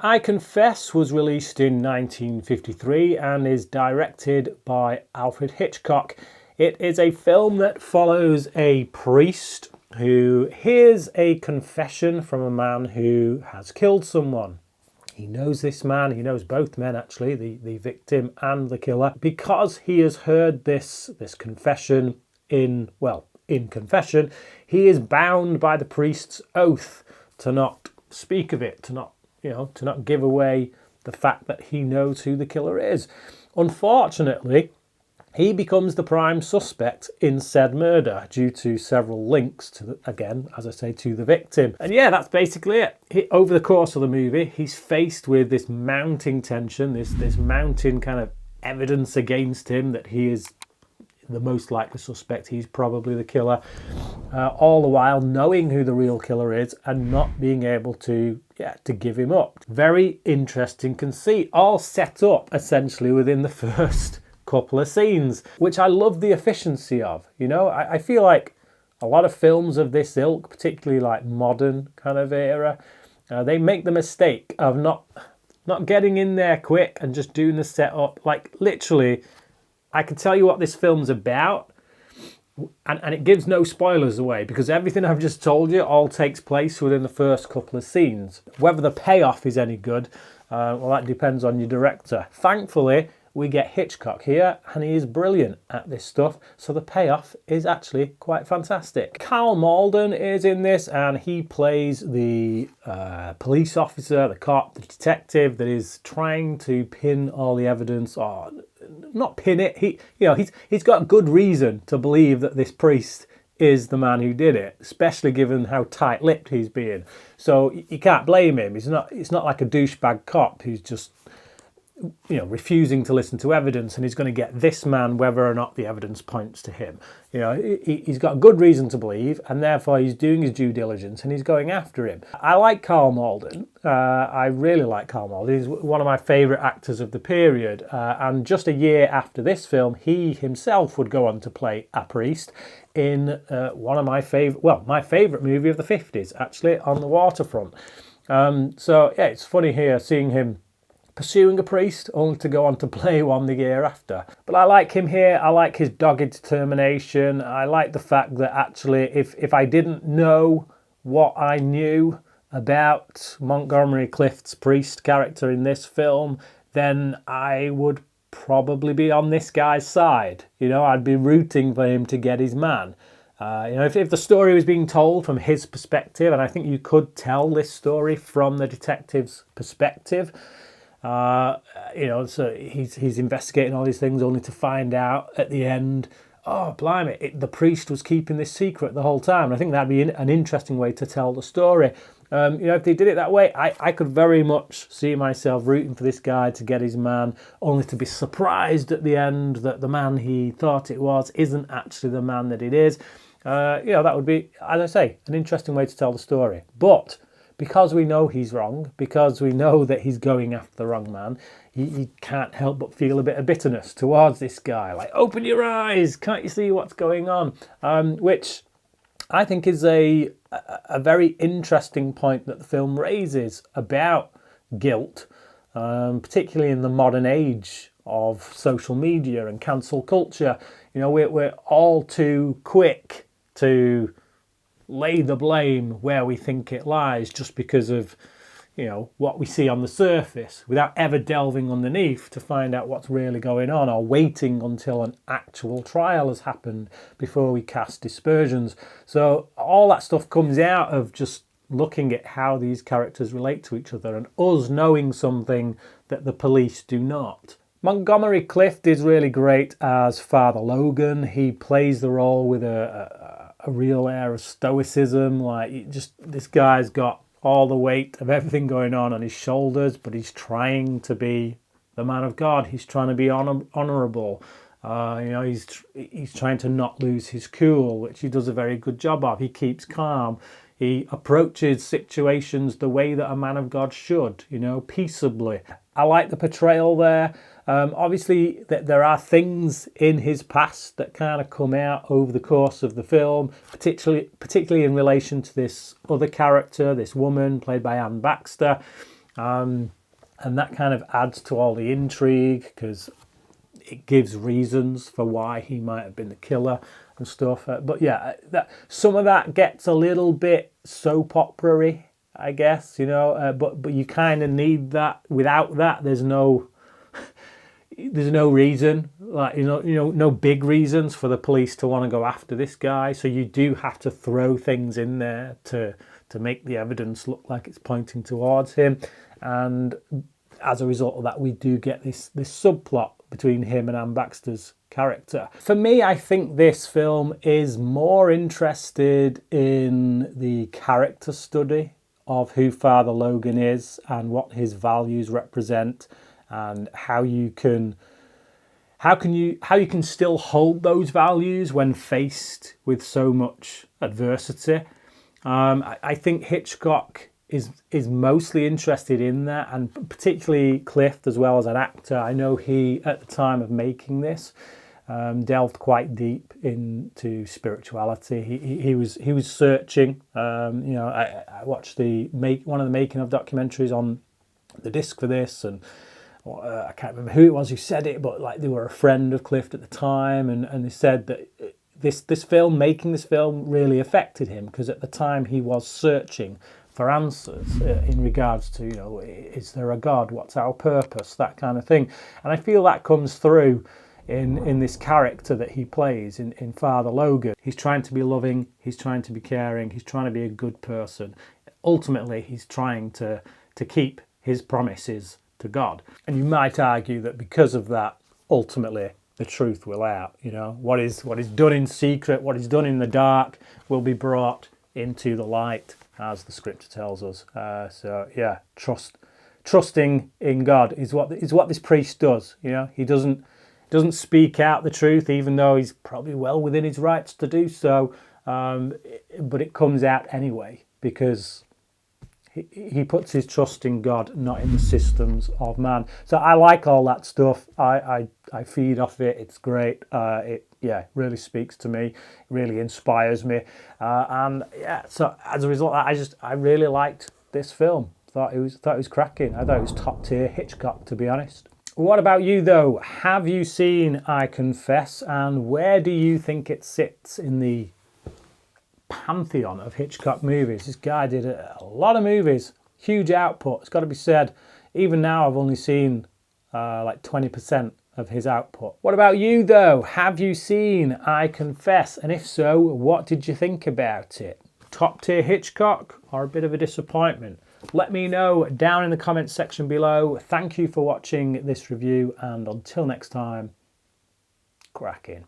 I Confess was released in 1953 and is directed by Alfred Hitchcock. It is a film that follows a priest who hears a confession from a man who has killed someone. He knows this man, he knows both men actually, the victim and the killer, because he has heard this confession in confession, he is bound by the priest's oath to not speak of it, to not give away the fact that he knows who the killer is. Unfortunately, he becomes the prime suspect in said murder due to several links to the victim. And yeah, that's basically it. Over the course of the movie, he's faced with this mounting tension, this mounting kind of evidence against him that he is the most likely suspect, he's probably the killer, all the while knowing who the real killer is and not being able to give him up. Very interesting conceit, all set up essentially within the first couple of scenes, which I love the efficiency of. I feel like a lot of films of this ilk, particularly like modern kind of era, they make the mistake of not getting in there quick and just doing the setup. Like literally, I can tell you what this film's about, and it gives no spoilers away because everything I've just told you all takes place within the first couple of scenes. Whether the payoff is any good, that depends on your director. Thankfully, we get Hitchcock here, and he is brilliant at this stuff, so the payoff is actually quite fantastic. Karl Malden is in this, and he plays the police officer, the cop, the detective that is trying to pin all the evidence, or not pin it. He's got good reason to believe that this priest is the man who did it, especially given how tight-lipped he's being. So you can't blame him. It's not like a douchebag cop who's just refusing to listen to evidence, and he's going to get this man whether or not the evidence points to him. He's got a good reason to believe, and therefore he's doing his due diligence and he's going after him. I like Karl Malden. I really like Karl Malden. He's one of my favourite actors of the period, and just a year after this film, he himself would go on to play a priest in one of my favourite movie of the 50s, actually, On the Waterfront. It's funny here seeing him pursuing a priest, only to go on to play one the year after. But I like him here. I like his dogged determination. I like the fact that actually, if I didn't know what I knew about Montgomery Clift's priest character in this film, then I would probably be on this guy's side. I'd be rooting for him to get his man. If the story was being told from his perspective, and I think you could tell this story from the detective's perspective, so he's investigating all these things only to find out at the end, oh blimey, the priest was keeping this secret the whole time. And I think that'd be an interesting way to tell the story. If they did it that way, I could very much see myself rooting for this guy to get his man, only to be surprised at the end that the man he thought it was isn't actually the man that it is. That would be, as I say, an interesting way to tell the story. But because we know he's wrong, because we know that he's going after the wrong man, you can't help but feel a bit of bitterness towards this guy. Like, open your eyes, can't you see what's going on? Which I think is a very interesting point that the film raises about guilt, particularly in the modern age of social media and cancel culture. We're all too quick to lay the blame where we think it lies just because of what we see on the surface, without ever delving underneath to find out what's really going on, or waiting until an actual trial has happened before we cast dispersions. So all that stuff comes out of just looking at how these characters relate to each other and us knowing something that the police do not. Montgomery Clift is really great as Father Logan. He plays the role with a real air of stoicism. This guy's got all the weight of everything going on his shoulders, but he's trying to be the man of God. He's trying to be honourable. He's trying to not lose his cool, which he does a very good job of. He keeps calm. He approaches situations the way that a man of God should, peaceably. I like the portrayal there. Obviously, there are things in his past that kind of come out over the course of the film, particularly in relation to this other character, this woman played by Baxter. And that kind of adds to all the intrigue because it gives reasons for why he might have been the killer and stuff. But yeah, some of that gets a little bit soap opera-y, I guess, but you kind of need that. Without that, there's no reason, like no big reasons for the police to want to go after this guy. So you do have to throw things in there to make the evidence look like it's pointing towards him. And as a result of that, we do get this subplot between him and Anne Baxter's character. For me, I think this film is more interested in the character study of who Father Logan is and what his values represent, and how you can still hold those values when faced with so much adversity. I think Hitchcock is mostly interested in that, and particularly Clift as well as an actor. I know he, at the time of making this, delved quite deep into spirituality. He was searching. I watched one of the making of documentaries on the disc for this, and I can't remember who it was who said it, but like they were a friend of Clift at the time, and they said that making this film really affected him, because at the time he was searching for answers in regards to, is there a God? What's our purpose? That kind of thing. And I feel that comes through in this character that he plays in Father Logan. He's trying to be loving, he's trying to be caring, he's trying to be a good person. Ultimately, he's trying to keep his promises to God. And you might argue that because of that, ultimately, the truth will out. What is done in secret, what is done in the dark, will be brought into the light, as the scripture tells us. So yeah, trusting in God is what this priest does. He doesn't speak out the truth, even though he's probably well within his rights to do so. But it comes out anyway, because he puts his trust in God, not in the systems of man. So I like all that stuff. I feed off it. It's great. It really speaks to me, really inspires me. So as a result, I really liked this film. Thought it was cracking. I thought it was top tier Hitchcock, to be honest. What about you though? Have you seen I Confess, and where do you think it sits in the pantheon of Hitchcock movies? This guy did a lot of movies, huge output, it's got to be said. Even now I've only seen like 20% of his output. What about you though? Have you seen I Confess? And if so, what did you think about it? Top tier Hitchcock or a bit of a disappointment? Let me know down in the comments section below. Thank you for watching this review, and until next time, cracking.